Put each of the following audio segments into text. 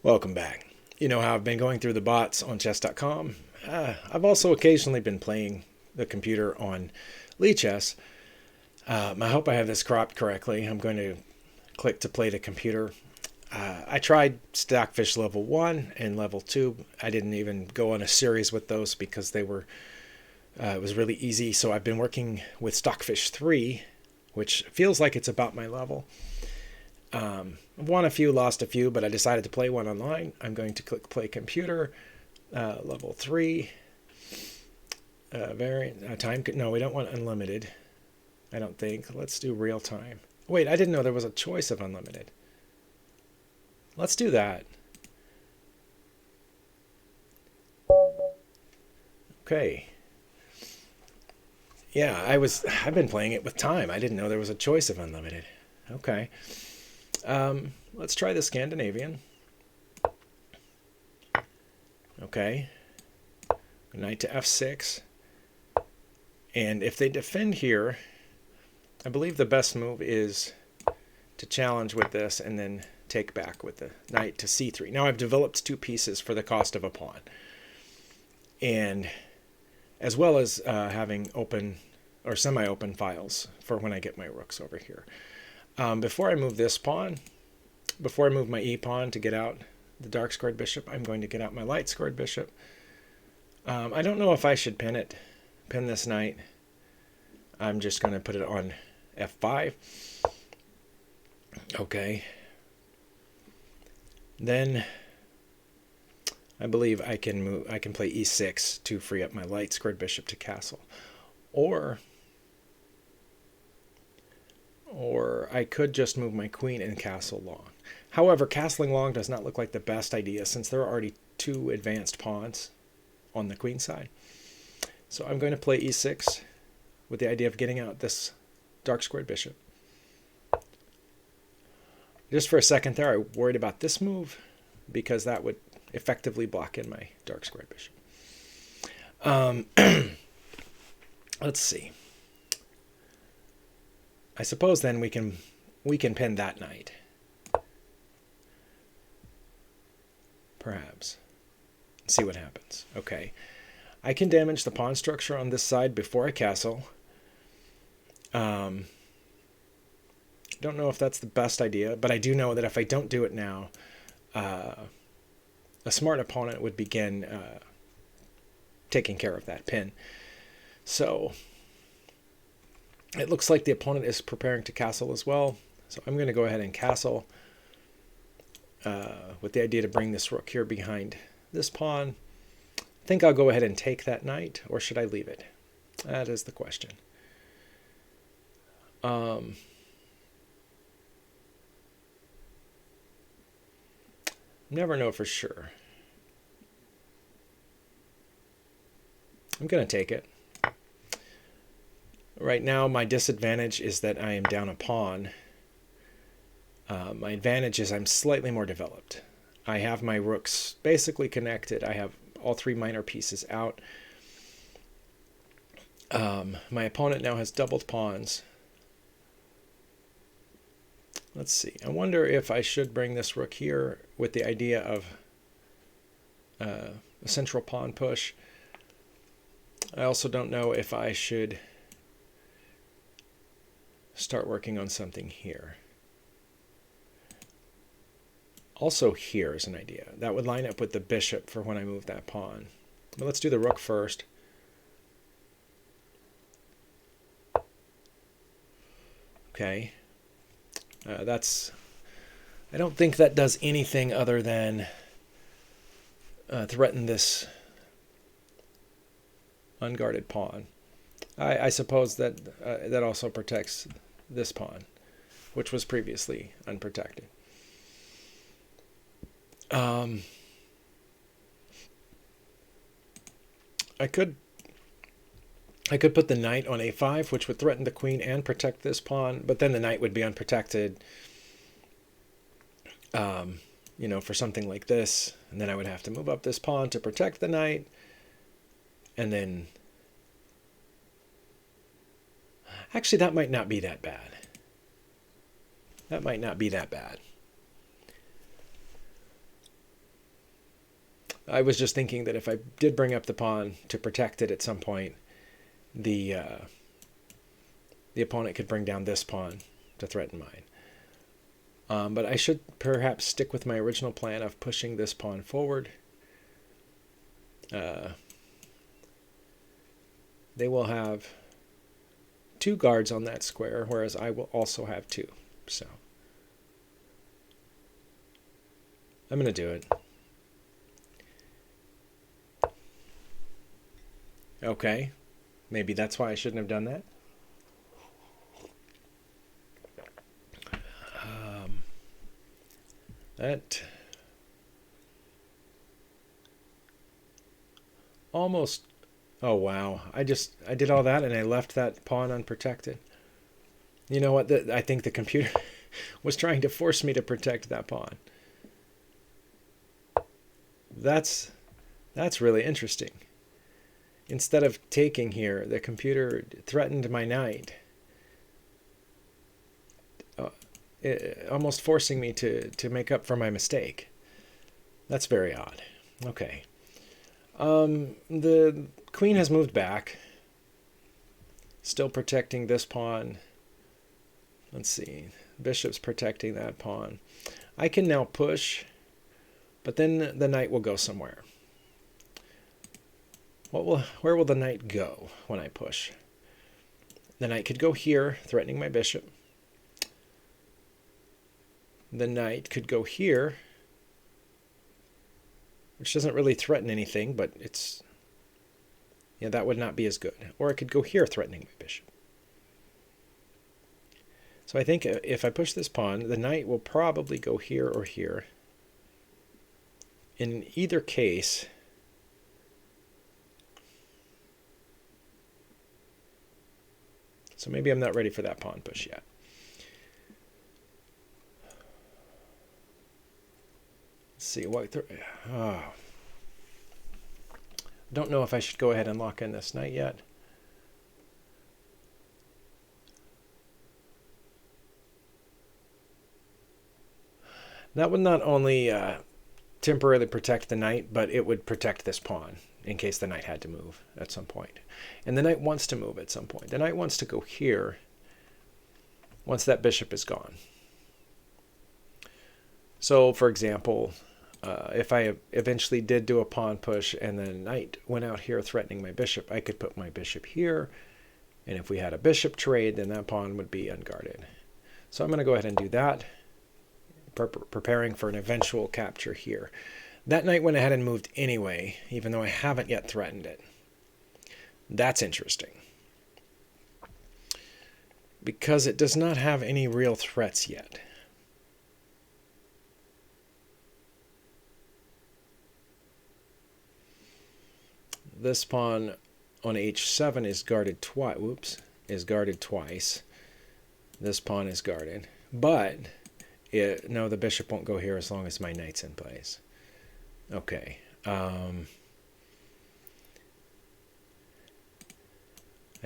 Welcome back. You know how I've been going through the bots on chess.com? I've also occasionally been playing the computer on Lichess. I hope I have this cropped correctly. I'm going to click to play the computer. I tried Stockfish level 1 and level 2. I didn't even go on a series with those because they were it was really easy. So I've been working with Stockfish 3, which feels like it's about my level. I've won a few, lost a few, but I decided to play one online. I'm going to click play computer, level 3, variant, time. No, we don't want unlimited, I don't think. Let's do real time. Wait, I didn't know there was a choice of unlimited. Let's do that. Okay. Yeah, I've been playing it with time. I didn't know there was a choice of unlimited. Okay. Let's try the Scandinavian. Okay. Knight to f6. And if they defend here, I believe the best move is to challenge with this and then take back with the knight to c3. Now I've developed two pieces for the cost of a pawn. And as well as having open or semi-open files for when I get my rooks over here. Before I move this pawn, before I move my e-pawn to get out the dark-squared bishop, I'm going to get out my light-squared bishop. I don't know if I should pin this knight. I'm just going to put it on f5. Okay. Then I believe I can play e6 to free up my light-squared bishop to castle. Or I could just move my queen and castle long. However, castling long does not look like the best idea since there are already two advanced pawns on the queen side. So I'm going to play e6 with the idea of getting out this dark squared bishop. Just for a second there, I worried about this move because that would effectively block in my dark squared bishop. Let's see. I suppose then we can pin that knight. Perhaps. See what happens. Okay. I can damage the pawn structure on this side before I castle. Don't know if that's the best idea, but I do know that if I don't do it now, a smart opponent would begin taking care of that pin. So it looks like the opponent is preparing to castle as well. So I'm going to go ahead and castle with the idea to bring this rook here behind this pawn. I think I'll go ahead and take that knight, or should I leave it? That is the question. Never know for sure. I'm going to take it. Right now, my disadvantage is that I am down a pawn. My advantage is I'm slightly more developed. I have my rooks basically connected. I have all three minor pieces out. My opponent now has doubled pawns. Let's see. I wonder if I should bring this rook here with the idea of a central pawn push. I also don't know if I should start working on something here. Also here is an idea. That would line up with the bishop for when I move that pawn. But let's do the rook first. Okay. I don't think that does anything other than threaten this unguarded pawn. I suppose that that also protects this pawn, which was previously unprotected. I could put the knight on a5, which would threaten the queen and protect this pawn, but then the knight would be unprotected, you know, for something like this, and then I would have to move up this pawn to protect the knight, and then actually that might not be that bad. That might not be that bad. I was just thinking that if I did bring up the pawn to protect it at some point, the opponent could bring down this pawn to threaten mine. But I should perhaps stick with my original plan of pushing this pawn forward. They will have 2 guards on that square, whereas I will also have 2. So I'm going to do it. Okay, maybe that's why I shouldn't have done that. That almost, oh wow, I did all that and I left that pawn unprotected. You know what, I think the computer was trying to force me to protect that pawn. That's really interesting. Instead of taking here, the computer threatened my knight, almost forcing me to make up for my mistake. That's very odd. Okay. The queen has moved back, still protecting this pawn. Let's see. Bishop's protecting that pawn. I can now push, but then the knight will go somewhere. Where will the knight go when I push? The knight could go here, threatening my bishop. The knight could go here, which doesn't really threaten anything, but it's, yeah, that would not be as good. Or it could go here, threatening my bishop. So I think if I push this pawn, the knight will probably go here or here. In either case, so maybe I'm not ready for that pawn push yet. Let's see what. Don't know if I should go ahead and lock in this knight yet. That would not only temporarily protect the knight, but it would protect this pawn in case the knight had to move at some point. And the knight wants to move at some point. The knight wants to go here once that bishop is gone. So, for example, if I eventually did do a pawn push and the knight went out here threatening my bishop, I could put my bishop here. And if we had a bishop trade, then that pawn would be unguarded. So I'm going to go ahead and do that, preparing for an eventual capture here. That knight went ahead and moved anyway, even though I haven't yet threatened it. That's interesting, because it does not have any real threats yet. This pawn on h7 is guarded twice. Whoops, is guarded twice. This pawn is guarded, but no, the bishop won't go here as long as my knight's in place. Okay. I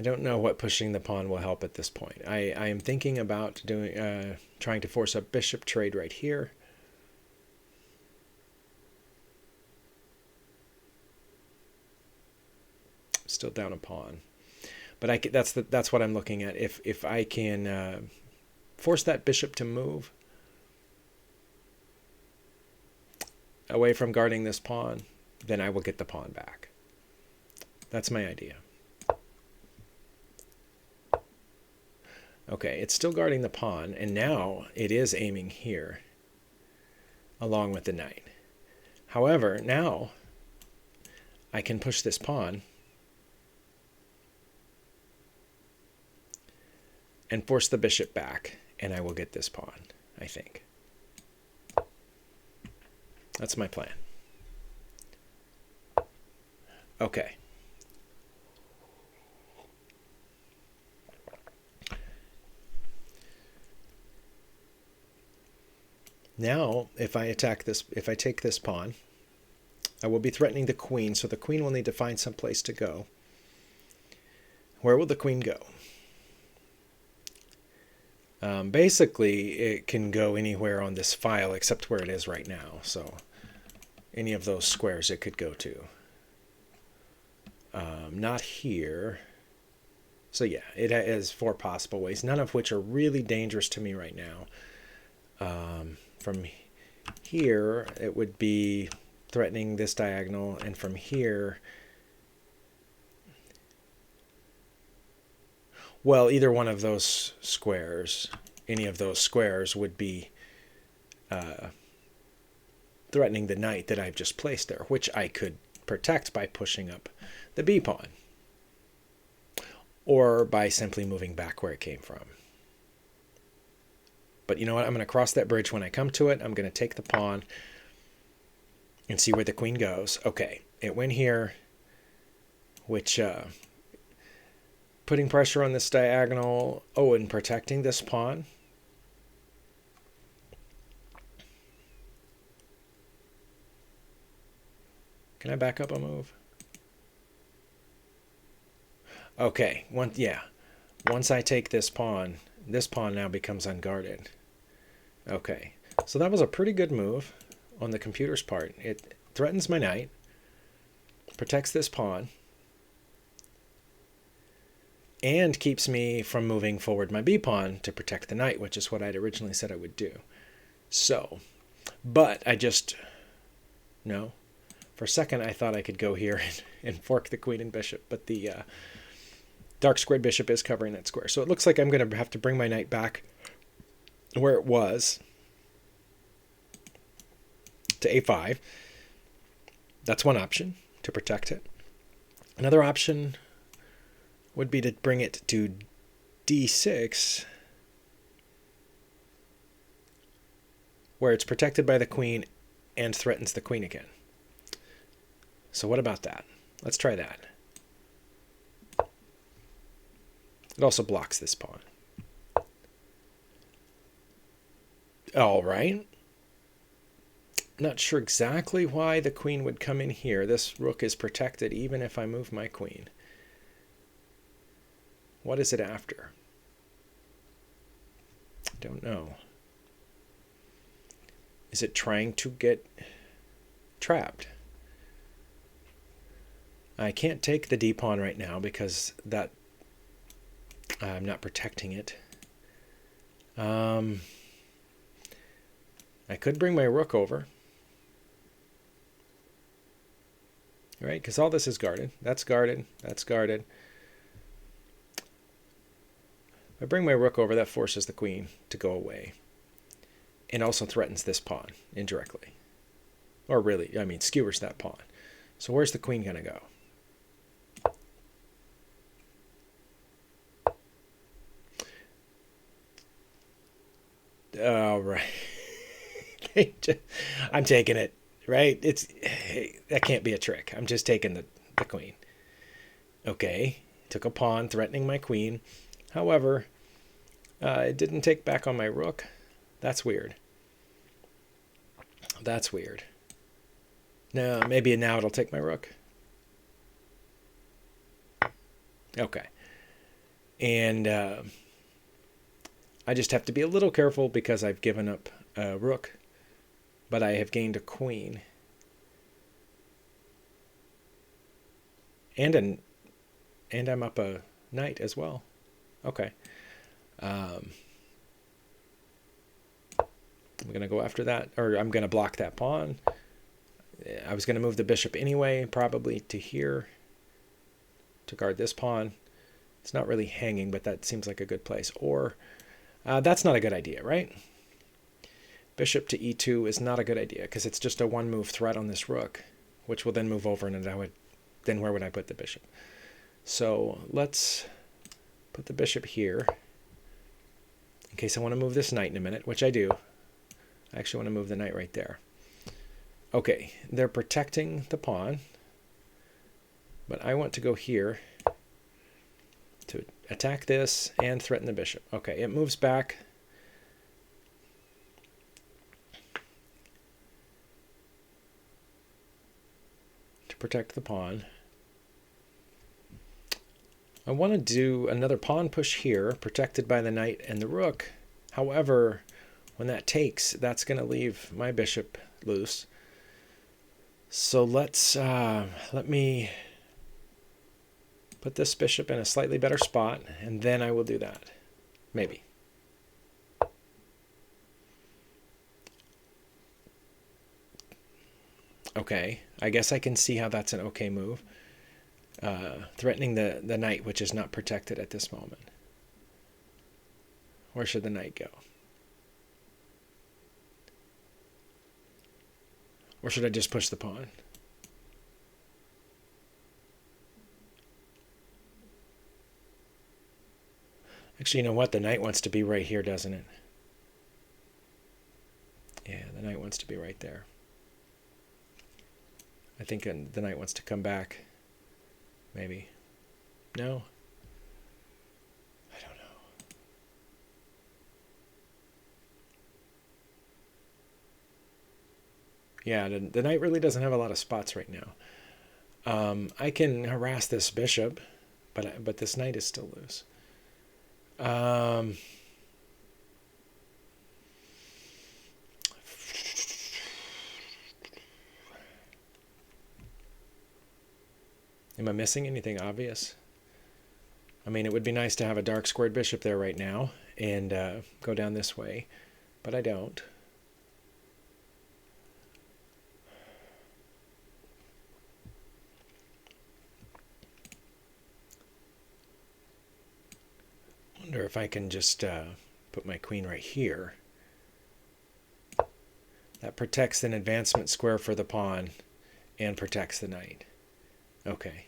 don't know what pushing the pawn will help at this point. I am thinking about doing trying to force a bishop trade right here. Still down a pawn, but that's what I'm looking at. If I can force that bishop to move away from guarding this pawn, then I will get the pawn back. That's my idea. Okay, it's still guarding the pawn, and now it is aiming here along with the knight. However, now I can push this pawn and force the bishop back, and I will get this pawn, I think. That's my plan. Okay. Now, if I attack this, if I take this pawn, I will be threatening the queen, so the queen will need to find some place to go. Where will the queen go? Basically, it can go anywhere on this file except where it is right now. So any of those squares it could go to. Not here. So yeah, it has 4 possible ways, none of which are really dangerous to me right now. From here, it would be threatening this diagonal, and from here, well, either one of those squares, any of those squares would be threatening the knight that I've just placed there, which I could protect by pushing up the b pawn, or by simply moving back where it came from. But you know what? I'm going to cross that bridge when I come to it. I'm going to take the pawn and see where the queen goes. Okay, it went here, which putting pressure on this diagonal. Oh, and protecting this pawn. Can I back up a move? Okay, once I take this pawn now becomes unguarded. Okay, so that was a pretty good move on the computer's part. It threatens my knight, protects this pawn, and keeps me from moving forward my b pawn to protect the knight, which is what I'd originally said I would do. So, but no. For a second, I thought I could go here and fork the queen and bishop, but the dark squared bishop is covering that square. So it looks like I'm going to have to bring my knight back where it was to a5. That's one option, to protect it. Another option would be to bring it to d6, where it's protected by the queen and threatens the queen again. So what about that? Let's try that. It also blocks this pawn. All right. Not sure exactly why the queen would come in here. This rook is protected even if I move my queen. What is it after? I don't know. Is it trying to get trapped? I can't take the d-pawn right now because that I'm not protecting it. I could bring my rook over. Right? Because all this is guarded. That's guarded. That's guarded. If I bring my rook over, that forces the queen to go away. And also threatens this pawn indirectly. Or really, I mean, skewers that pawn. So where's the queen going to go? All right. I'm taking it, right? That can't be a trick. I'm just taking the queen. Okay. Took a pawn, threatening my queen. However, it didn't take back on my rook. That's weird. That's weird. No, maybe now it'll take my rook. Okay. And I just have to be a little careful because I've given up a rook, but I have gained a queen. And I'm up a knight as well. Okay. I'm going to go after that, or I'm going to block that pawn. I was going to move the bishop anyway, probably to here to guard this pawn. It's not really hanging, but that seems like a good place. Or that's not a good idea, right? Bishop to e2 is not a good idea because it's just a one-move threat on this rook, which will then move over, and then where would I put the bishop? So let's put the bishop here in case I want to move this knight in a minute, which I do. I actually want to move the knight right there. Okay, they're protecting the pawn, but I want to go here to attack this and threaten the bishop. Okay, it moves back. To protect the pawn. I want to do another pawn push here, protected by the knight and the rook. However, when that takes, that's going to leave my bishop loose. So let me put this bishop in a slightly better spot, and then I will do that. Maybe. Okay, I guess I can see how that's an okay move. Threatening the knight, which is not protected at this moment. Where should the knight go? Or should I just push the pawn? Actually, you know what? The knight wants to be right here, doesn't it? Yeah, the knight wants to be right there. I think the knight wants to come back. Maybe. No? I don't know. Yeah, the knight really doesn't have a lot of spots right now. I can harass this bishop, but this knight is still loose. Am I missing anything obvious? I mean, it would be nice to have a dark squared bishop there right now and go down this way, but I don't. Wonder if I can just put my queen right here. That protects an advancement square for the pawn and protects the knight. Okay.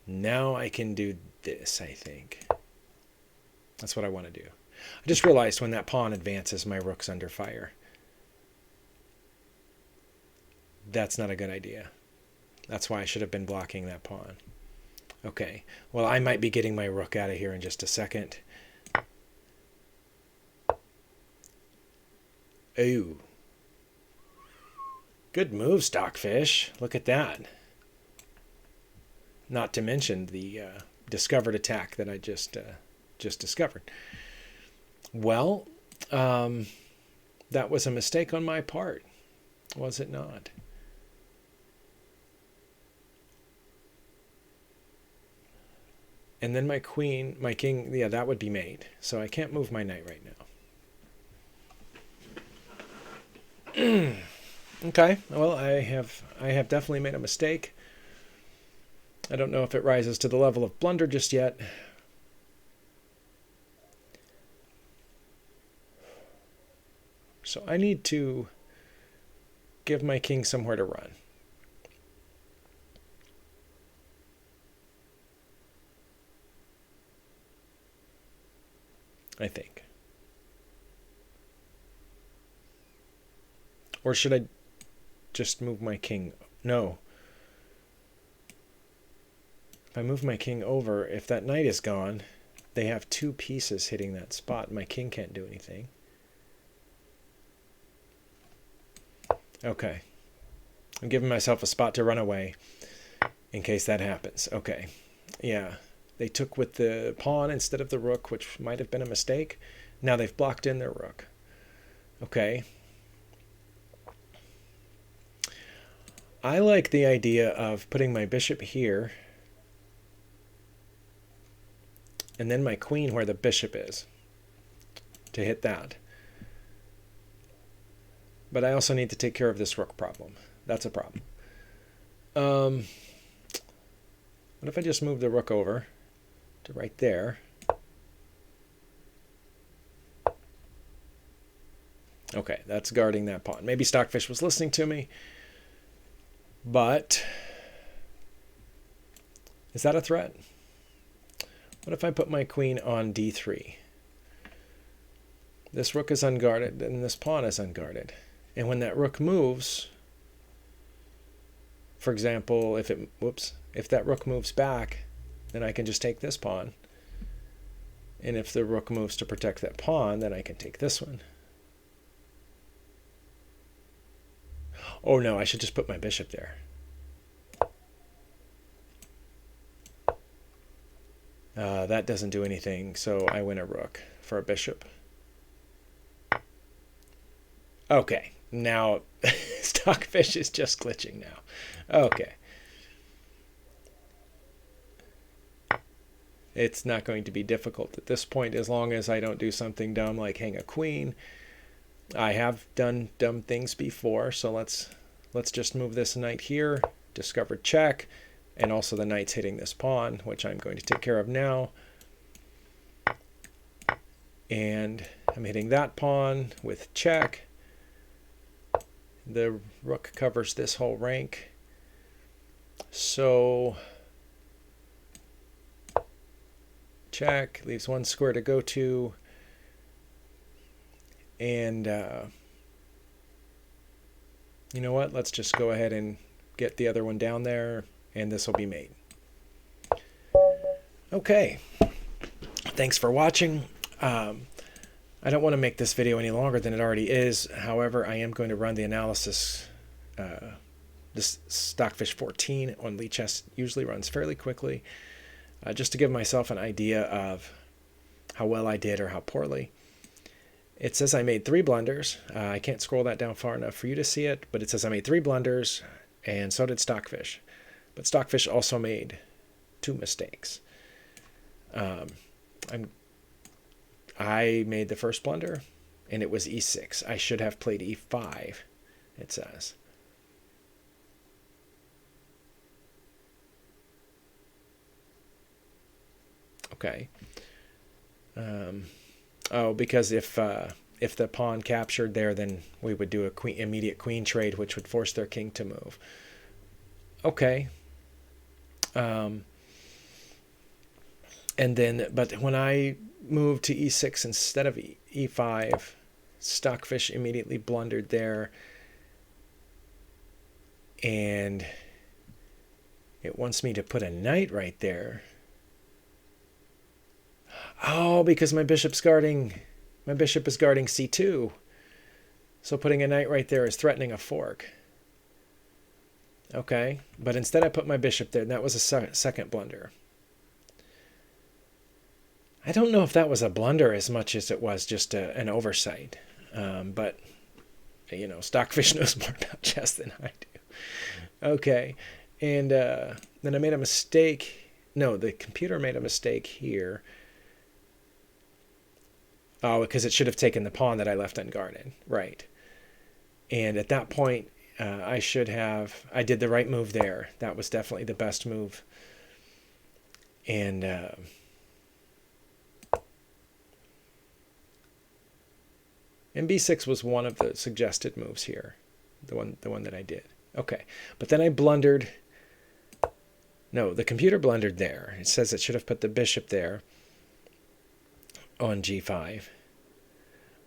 Now I can do this, I think. That's what I want to do. I just realized when that pawn advances, my rook's under fire. That's not a good idea. That's why I should have been blocking that pawn. Okay. Well, I might be getting my rook out of here in just a second. Ooh. Good move, Stockfish. Look at that. Not to mention the discovered attack that I just discovered. Well, that was a mistake on my part, was it not? And then my queen, my king, yeah, that would be mate. So I can't move my knight right now. Okay, well, I have definitely made a mistake. I don't know if it rises to the level of blunder just yet. So I need to give my king somewhere to run. I think. Or should I just move my king? No. If I move my king over, if that knight is gone, they have two pieces hitting that spot. My king can't do anything. Okay. I'm giving myself a spot to run away in case that happens. Okay. Yeah. They took with the pawn instead of the rook, which might have been a mistake. Now they've blocked in their rook. Okay. I like the idea of putting my bishop here and then my queen where the bishop is to hit that. But I also need to take care of this rook problem. That's a problem. What if I just move the rook over to right there? Okay, that's guarding that pawn. Maybe Stockfish was listening to me, but is that a threat? What if I put my queen on d3? This rook is unguarded and this pawn is unguarded. And when that rook moves, for example, if that rook moves back, then I can just take this pawn. And if the rook moves to protect that pawn, then I can take this one. Oh no, I should just put my bishop there. That doesn't do anything, so I win a rook for a bishop. Okay, now Stockfish is just glitching now. Okay. It's not going to be difficult at this point as long as I don't do something dumb like hang a queen. I have done dumb things before, so let's just move this knight here, discover check, and also the knight's hitting this pawn, which I'm going to take care of now. And I'm hitting that pawn with check. The rook covers this whole rank. So check, leaves one square to go to. And you know what? Let's just go ahead and get the other one down there, and this will be made. Okay. Thanks for watching. I don't want to make this video any longer than it already is. However, I am going to run the analysis. This Stockfish 14 on Lichess usually runs fairly quickly, just to give myself an idea of how well I did or how poorly. It says I made 3 blunders. I can't scroll that down far enough for you to see it, but it says I made 3 blunders, and so did Stockfish. But Stockfish also made 2 mistakes. I made the first blunder, and it was e6. I should have played e5, it says. Okay. Oh, because if the pawn captured there, then we would do a immediate queen trade, which would force their king to move. Okay. And then, but when I moved to e6 instead of e5, Stockfish immediately blundered there, and it wants me to put a knight right there. Oh, because my bishop is guarding c2. So putting a knight right there is threatening a fork. Okay, but instead I put my bishop there, and that was a second blunder. I don't know if that was a blunder as much as it was just an oversight. But, you know, Stockfish knows more about chess than I do. Okay, and then I made a mistake. No, the computer made a mistake here. Oh, because it should have taken the pawn that I left unguarded. Right. And at that point, I did the right move there. That was definitely the best move. And b6 was one of the suggested moves here. The one that I did. Okay. But then I blundered. No, the computer blundered there. It says it should have put the bishop there on g5.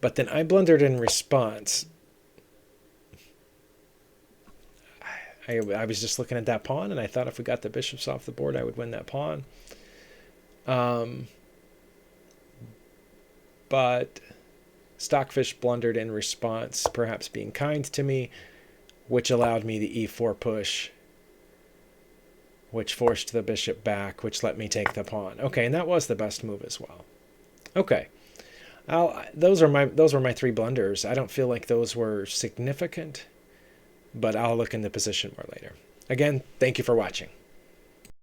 But then I blundered in response. I was just looking at that pawn, and I thought if we got the bishops off the board, I would win that pawn. But Stockfish blundered in response, perhaps being kind to me, which allowed me the e4 push, which forced the bishop back, which let me take the pawn. Okay, and that was the best move as well. Okay. Those were my 3 blunders. I don't feel like those were significant, but I'll look in the position more later. Again, thank you for watching.